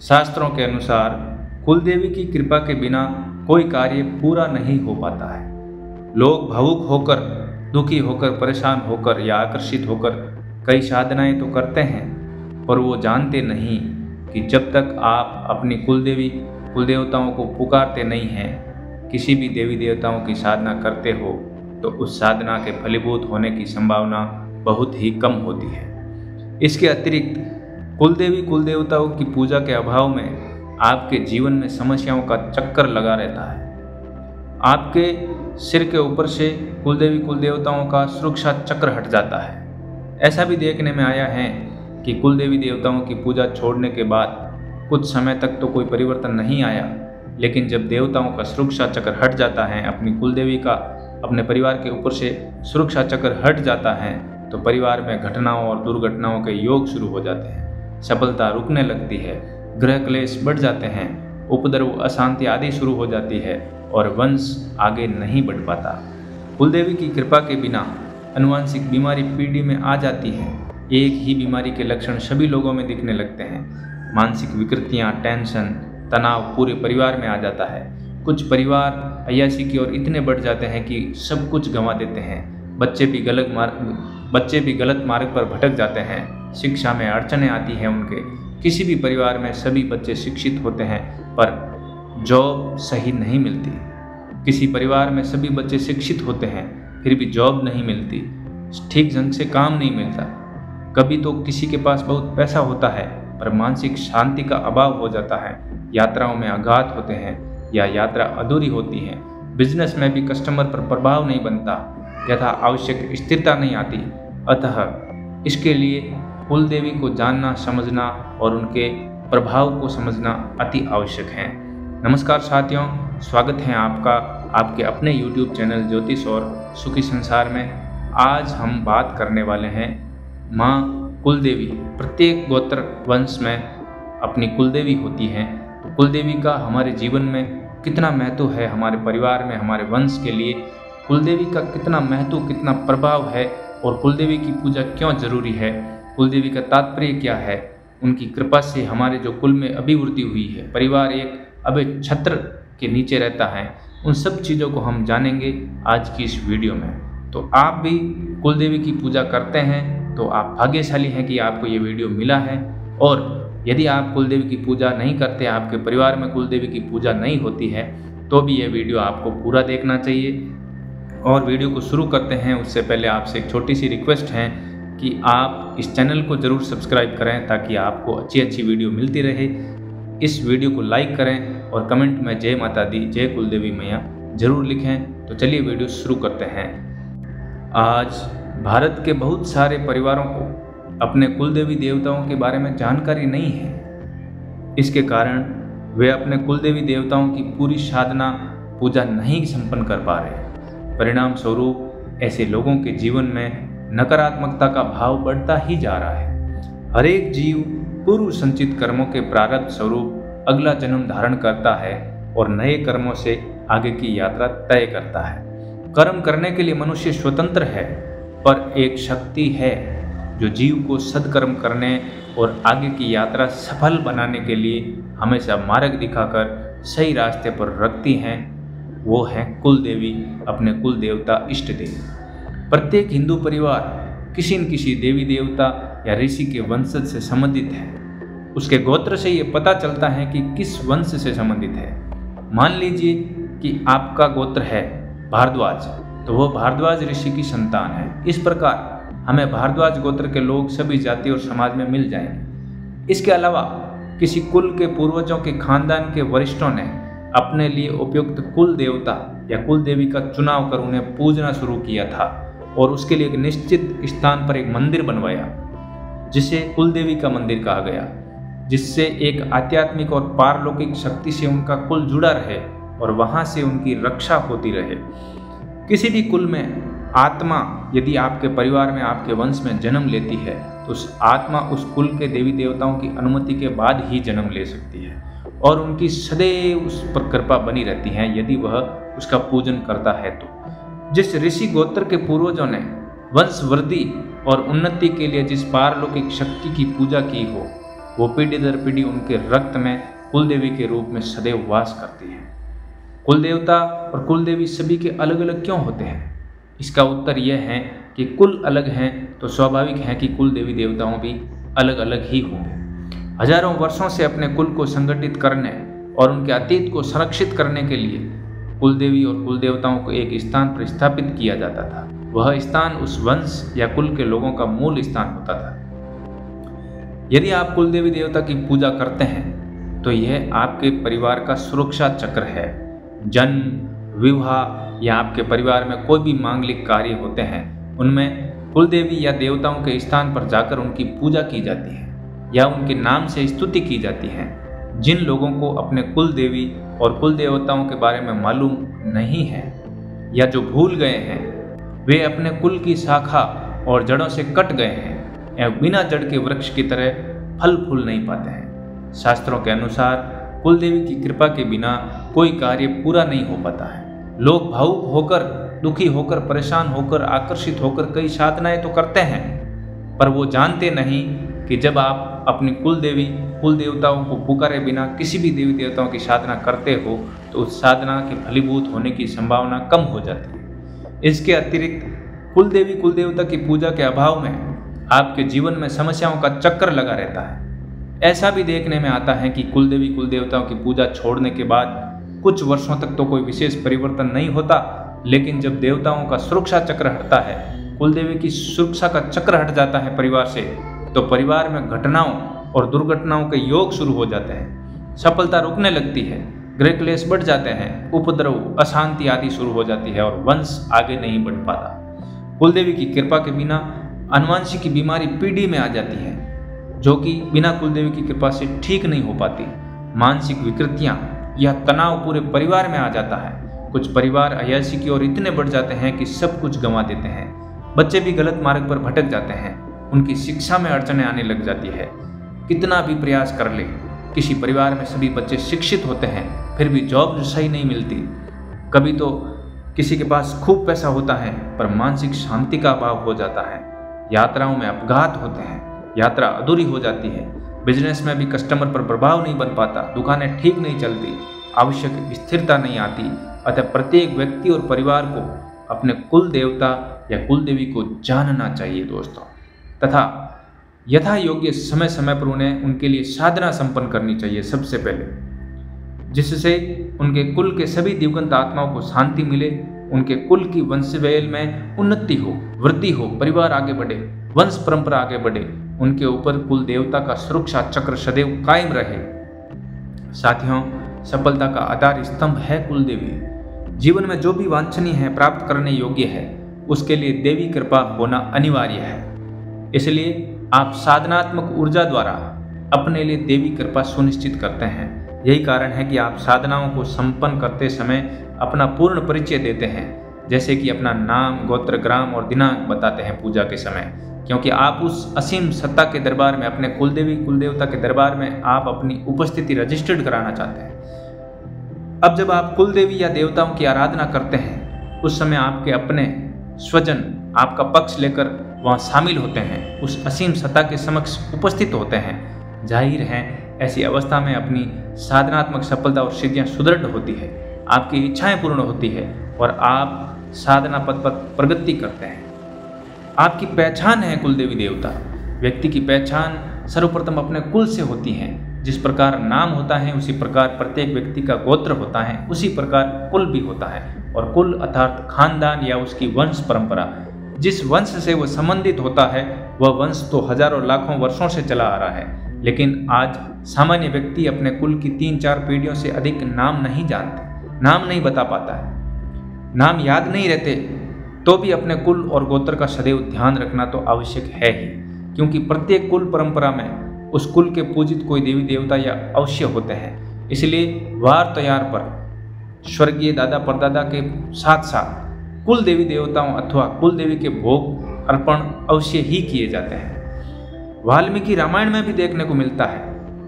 शास्त्रों के अनुसार कुल देवी की कृपा के बिना कोई कार्य पूरा नहीं हो पाता है। लोग भावुक होकर, दुखी होकर, परेशान होकर या आकर्षित होकर कई साधनाएं तो करते हैं, पर वो जानते नहीं कि जब तक आप अपनी कुल देवताओं को पुकारते नहीं हैं, किसी भी देवी देवताओं की साधना करते हो, तो उस साधना के फलीभूत होने की संभावना बहुत ही कम होती है। इसके अतिरिक्त कुल देवताओं की पूजा के अभाव में आपके जीवन में समस्याओं का चक्कर लगा रहता है। आपके सिर के ऊपर से कुल देवताओं का सुरक्षा चक्र हट जाता है। ऐसा भी देखने में आया है कि कुल देवताओं की पूजा छोड़ने के बाद कुछ समय तक तो कोई परिवर्तन नहीं आया, लेकिन जब देवताओं का सुरक्षा चक्र हट जाता है, अपनी कुलदेवी का अपने परिवार के ऊपर से सुरक्षा चक्र हट जाता है, तो परिवार में घटनाओं और दुर्घटनाओं के योग शुरू हो जाते हैं। सफलता रुकने लगती है, ग्रह क्लेश बढ़ जाते हैं, उपद्रव, अशांति आदि शुरू हो जाती है और वंश आगे नहीं बढ़ पाता। कुलदेवी की कृपा के बिना आनुवंशिक बीमारी पीढ़ी में आ जाती है। एक ही बीमारी के लक्षण सभी लोगों में दिखने लगते हैं। मानसिक विकृतियाँ, टेंशन, तनाव पूरे परिवार में आ जाता है। कुछ परिवार अय्याशी की ओर इतने बढ़ जाते हैं कि सब कुछ गंवा देते हैं। बच्चे भी गलत मार्ग पर भटक जाते हैं। शिक्षा में अड़चनें आती हैं उनके। किसी भी परिवार में सभी बच्चे शिक्षित होते हैं, पर जॉब सही नहीं मिलती। किसी परिवार में सभी बच्चे शिक्षित होते हैं, फिर भी जॉब नहीं मिलती, ठीक ढंग से काम नहीं मिलता। कभी तो किसी के पास बहुत पैसा होता है, पर मानसिक शांति का अभाव हो जाता है। यात्राओं में आघात होते हैं या यात्रा अधूरी होती है। बिजनेस में भी कस्टमर पर प्रभाव नहीं बनता, यथा आवश्यक स्थिरता नहीं आती। अतः इसके लिए कुल देवी को जानना, समझना और उनके प्रभाव को समझना अति आवश्यक है। नमस्कार साथियों, स्वागत है आपका आपके अपने YouTube चैनल ज्योतिष और सुखी संसार में। आज हम बात करने वाले हैं माँ कुल देवी। प्रत्येक गोत्र वंश में अपनी कुल देवी होती है, तो कुल देवी का हमारे जीवन में कितना महत्व है, हमारे परिवार में, हमारे वंश के लिए कुल देवी का कितना महत्व, कितना प्रभाव है और कुल देवी की पूजा क्यों जरूरी है, कुल देवी का तात्पर्य क्या है, उनकी कृपा से हमारे जो कुल में अभिवृद्धि हुई है, परिवार एक अभय छत्र के नीचे रहता है, उन सब चीज़ों को हम जानेंगे आज की इस वीडियो में। तो आप भी कुल देवी की पूजा करते हैं तो आप भाग्यशाली हैं कि आपको ये वीडियो मिला है। और यदि आप कुल देवी की पूजा नहीं करते, आपके परिवार में कुल देवी की पूजा नहीं होती है, तो भी ये वीडियो आपको पूरा देखना चाहिए। और वीडियो को शुरू करते हैं उससे पहले आपसे एक छोटी सी रिक्वेस्ट है कि आप इस चैनल को ज़रूर सब्सक्राइब करें ताकि आपको अच्छी वीडियो मिलती रहे। इस वीडियो को लाइक करें और कमेंट में जय माता दी, जय कुल देवी मैया जरूर लिखें। तो चलिए वीडियो शुरू करते हैं। आज भारत के बहुत सारे परिवारों को अपने कुल देवी देवताओं के बारे में जानकारी नहीं है। इसके कारण वे अपने कुल देवी देवताओं की पूरी साधना पूजा नहीं संपन्न कर पा रहे। परिणाम स्वरूप ऐसे लोगों के जीवन में नकारात्मकता का भाव बढ़ता ही जा रहा है। हर एक जीव पूर्व संचित कर्मों के प्रारब्ध स्वरूप अगला जन्म धारण करता है और नए कर्मों से आगे की यात्रा तय करता है। कर्म करने के लिए मनुष्य स्वतंत्र है, पर एक शक्ति है जो जीव को सत्कर्म करने और आगे की यात्रा सफल बनाने के लिए हमेशा मार्ग दिखाकर सही रास्ते पर रखती हैं। वो है कुल देवी, अपने कुल देवता, इष्ट देव। प्रत्येक हिंदू परिवार किसी न किसी देवी देवता या ऋषि के वंशज से संबंधित है। उसके गोत्र से ये पता चलता है कि किस वंश से संबंधित है। मान लीजिए कि आपका गोत्र है भारद्वाज, तो वो भारद्वाज ऋषि की संतान है। इस प्रकार हमें भारद्वाज गोत्र के लोग सभी जाति और समाज में मिल जाएंगे। इसके अलावा किसी कुल के पूर्वजों के खानदान के वरिष्ठों ने अपने लिए उपयुक्त कुल देवता या कुल देवी का चुनाव कर उन्हें पूजना शुरू किया था और उसके लिए एक निश्चित स्थान पर एक मंदिर बनवाया, जिसे कुल देवी का मंदिर कहा गया, जिससे एक आध्यात्मिक और पारलौकिक शक्ति से उनका कुल जुड़ा रहे और वहां से उनकी रक्षा होती रहे। किसी भी कुल में आत्मा यदि आपके परिवार में, आपके वंश में जन्म लेती है, तो उस आत्मा उस कुल के देवी देवताओं की अनुमति के बाद ही जन्म ले सकती है और उनकी सदैव उस पर कृपा बनी रहती है यदि वह उसका पूजन करता है। तो जिस ऋषि गोत्र के पूर्वजों ने वंश वृद्धि और उन्नति के लिए जिस पारलौकिक शक्ति की पूजा की हो, वो पीढ़ी दर पीढ़ी उनके रक्त में कुल देवी के रूप में सदैव वास करती है। कुल देवता और कुल देवी सभी के अलग अलग क्यों होते हैं? इसका उत्तर यह है कि कुल अलग हैं तो स्वाभाविक है कि कुल देवी देवताओं भी अलग अलग ही होंगे। हजारों वर्षों से अपने कुल को संगठित करने और उनके अतीत को संरक्षित करने के लिए कुल देवी और कुल देवताओं को एक स्थान पर स्थापित किया जाता था। वह स्थान उस वंश या कुल के लोगों का मूल स्थान होता था। यदि आप कुल देवी देवता की पूजा करते हैं तो यह आपके परिवार का सुरक्षा चक्र है। जन्म, विवाह या आपके परिवार में कोई भी मांगलिक कार्य होते हैं, उनमें कुल देवी या देवताओं के स्थान पर जाकर उनकी पूजा की जाती है या उनके नाम से स्तुति की जाती है। जिन लोगों को अपने कुल देवी और कुल देवताओं के बारे में मालूम नहीं है या जो भूल गए हैं, वे अपने कुल की शाखा और जड़ों से कट गए हैं या बिना जड़ के वृक्ष की तरह फल फूल नहीं पाते हैं। शास्त्रों के अनुसार कुल देवी की कृपा के बिना कोई कार्य पूरा नहीं हो पाता है। लोग भावुक होकर, दुखी होकर, परेशान होकर, आकर्षित होकर कई साधनाएं तो करते हैं, पर वो जानते नहीं कि जब आप अपनी कुल देवी कुल देवताओं को पुकारे बिना किसी भी देवी देवताओं की साधना करते हो तो उस साधना के फलीभूत होने की संभावना कम हो जाती है। इसके अतिरिक्त कुल देवी कुल देवता की पूजा के अभाव में आपके जीवन में समस्याओं का चक्कर लगा रहता है। ऐसा भी देखने में आता है कि कुल देवी कुल देवताओं की पूजा छोड़ने के बाद कुछ वर्षों तक तो कोई विशेष परिवर्तन नहीं होता, लेकिन जब देवताओं का सुरक्षा चक्र हटता है, कुल देवी की सुरक्षा का चक्र हट जाता है परिवार से, तो परिवार में घटनाओं और दुर्घटनाओं के योग शुरू हो जाते हैं। सफलता रुकने लगती है, गृह क्लेश बढ़ जाते हैं, उपद्रव, अशांति आदि शुरू हो जाती है और वंश आगे नहीं बढ़ पाता। कुल देवी की कृपा के बिना अनुवांशिक की बीमारी पीढ़ी में आ जाती है, जो कि बिना कुल देवी की कृपा से ठीक नहीं हो पाती। मानसिक विकृतियां या तनाव पूरे परिवार में आ जाता है। कुछ परिवार अय्याशी की ओर इतने बढ़ जाते हैं कि सब कुछ गंवा देते हैं। बच्चे भी गलत मार्ग पर भटक जाते हैं, उनकी शिक्षा में अड़चनें आने लग जाती है। कितना भी प्रयास कर ले, किसी परिवार में सभी बच्चे शिक्षित होते हैं, फिर भी जॉब सही नहीं मिलती। कभी तो किसी के पास खूब पैसा होता है पर मानसिक शांति का अभाव हो जाता है। यात्राओं में अपघात होते हैं, यात्रा अधूरी हो जाती है। बिजनेस में भी कस्टमर पर प्रभाव नहीं बन पाता, दुकानें ठीक नहीं चलती, आवश्यक स्थिरता नहीं आती। अतः प्रत्येक व्यक्ति और परिवार को अपने कुल देवता या कुल देवी को जानना चाहिए दोस्तों, तथा यथा योग्य समय समय पर उन्हें उनके लिए साधना संपन्न करनी चाहिए सबसे पहले, जिससे उनके कुल के सभी दिवंगत आत्माओं को शांति मिले, उनके कुल की वंशवेल में उन्नति हो, वृद्धि हो, परिवार आगे बढ़े, वंश परंपरा आगे बढ़े, उनके ऊपर कुल देवता का सुरक्षा चक्र सदैव कायम रहे। साथियों, सफलता का आधार स्तंभ है कुल देवी। जीवन में जो भी वांछनीय है, प्राप्त करने योग्य है, उसके लिए देवी कृपा होना अनिवार्य है। इसलिए आप साधनात्मक ऊर्जा द्वारा अपने लिए देवी कृपा सुनिश्चित करते हैं। यही कारण है कि आप साधनाओं को संपन्न करते समय अपना पूर्ण परिचय देते हैं, जैसे कि अपना नाम, गोत्र, ग्राम और दिनांक बताते हैं पूजा के समय, क्योंकि आप उस असीम सत्ता के दरबार में, अपने कुल देवी कुल देवता के दरबार में आप अपनी उपस्थिति रजिस्टर्ड कराना चाहते हैं। अब जब आप कुल देवी या देवताओं की आराधना करते हैं, उस समय आपके अपने स्वजन आपका पक्ष लेकर वहाँ शामिल होते हैं, उस असीम सत्ता के समक्ष उपस्थित होते हैं। जाहिर है ऐसी अवस्था में अपनी साधनात्मक सफलता और सिद्धियाँ सुदृढ़ होती है, आपकी इच्छाएं पूर्ण होती है और आप साधना पथ पर प्रगति करते हैं। आपकी पहचान है कुल देवी देवता। व्यक्ति की पहचान सर्वप्रथम अपने कुल से होती है। जिस प्रकार नाम होता है उसी प्रकार प्रत्येक व्यक्ति का गोत्र होता है, उसी प्रकार कुल भी होता है। और कुल अर्थात खानदान या उसकी वंश परंपरा, जिस वंश से वह संबंधित होता है वह वंश तो हजारों लाखों वर्षों से चला आ रहा है। लेकिन आज सामान्य व्यक्ति अपने कुल की 3-4 पीढ़ियों से अधिक नाम नहीं जानते, नाम नहीं बता पाता है, नाम याद नहीं रहते, तो भी अपने कुल और गोत्र का सदैव ध्यान रखना तो आवश्यक है ही, क्योंकि प्रत्येक कुल परंपरा में उस कुल के पूजित कोई देवी देवता या अवश्य होते हैं। इसलिए वार त्योहार पर स्वर्गीय दादा परदादा के साथ साथ कुल देवी देवताओं अथवा कुल देवी के भोग अर्पण अवश्य ही किए जाते हैं। वाल्मीकि रामायण में भी देखने को मिलता है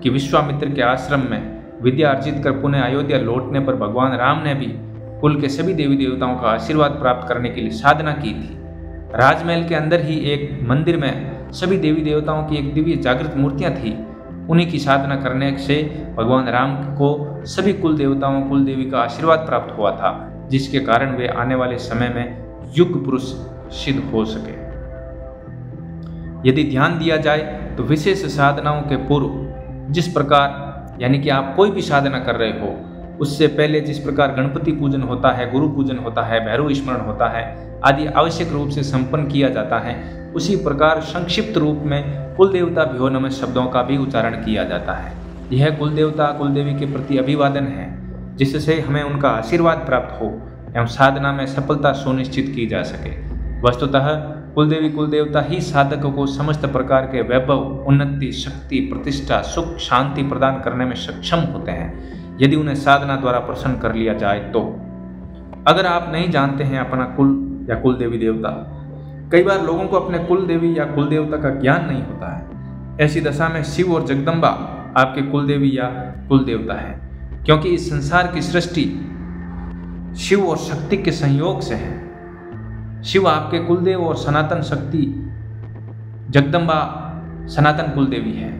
कि विश्वामित्र के आश्रम में विद्या अर्जित कर पुनः अयोध्या लौटने पर भगवान राम ने भी कुल के सभी देवी देवताओं का आशीर्वाद प्राप्त करने के लिए साधना की थी। राजमहल के अंदर ही एक मंदिर में सभी देवी देवताओं की एक दिव्य जागृत मूर्तियां थी। उन्हीं की साधना करने से भगवान राम को सभी कुल देवताओं कुल देवी का आशीर्वाद प्राप्त हुआ था, जिसके कारण वे आने वाले समय में युग पुरुष सिद्ध हो सके। यदि ध्यान दिया जाए तो विशेष साधनाओं के पूर्व जिस प्रकार यानी कि आप कोई भी साधना कर रहे हो उससे पहले जिस प्रकार गणपति पूजन होता है, गुरु पूजन होता है, भैरव स्मरण होता है आदि आवश्यक रूप से संपन्न किया जाता है, उसी प्रकार संक्षिप्त रूप में कुल देवता भ्यो नमः शब्दों का भी उच्चारण किया जाता है। यह कुल देवता कुल देवी के प्रति अभिवादन है, जिससे हमें उनका आशीर्वाद प्राप्त हो एवं साधना में सफलता सुनिश्चित की जा सके। वस्तुतः कुल देवी कुल देवता ही साधकों को समस्त प्रकार के वैभव, उन्नति, शक्ति, प्रतिष्ठा, सुख, शांति प्रदान करने में सक्षम होते हैं यदि उन्हें साधना द्वारा प्रसन्न कर लिया जाए तो। अगर आप नहीं जानते हैं अपना कुल या कुल देवी देवता, कई बार लोगों को अपने कुल देवी या कुल देवता का ज्ञान नहीं होता है। ऐसी दशा में शिव और जगदम्बा आपके कुल देवी या कुल देवता है, क्योंकि इस संसार की सृष्टि शिव और शक्ति के संयोग से है। शिव आपके कुलदेव और सनातन शक्ति जगदम्बा सनातन कुलदेवी है।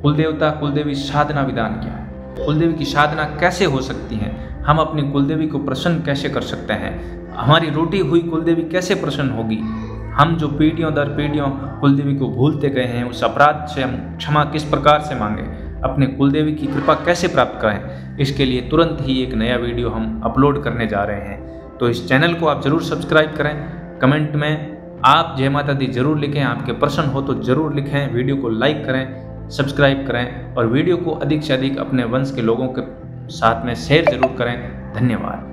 कुलदेवता कुलदेवी साधना विधान क्या है? कुलदेवी की साधना कैसे हो सकती है? हम अपनी कुलदेवी को प्रसन्न कैसे कर सकते हैं? हमारी रूठी हुई कुलदेवी कैसे प्रसन्न होगी? हम जो पीढ़ियों दर पीढ़ियों कुलदेवी को भूलते गए हैं, उस अपराध से हम क्षमा किस प्रकार से मांगे? अपने कुलदेवी की कृपा कैसे प्राप्त करें? इसके लिए तुरंत ही एक नया वीडियो हम अपलोड करने जा रहे हैं, तो इस चैनल को आप ज़रूर सब्सक्राइब करें। कमेंट में आप जय माता दी जरूर लिखें, आपके प्रश्न हो तो ज़रूर लिखें। वीडियो को लाइक करें, सब्सक्राइब करें और वीडियो को अधिक से अधिक अपने वंश के लोगों के साथ में शेयर ज़रूर करें। धन्यवाद।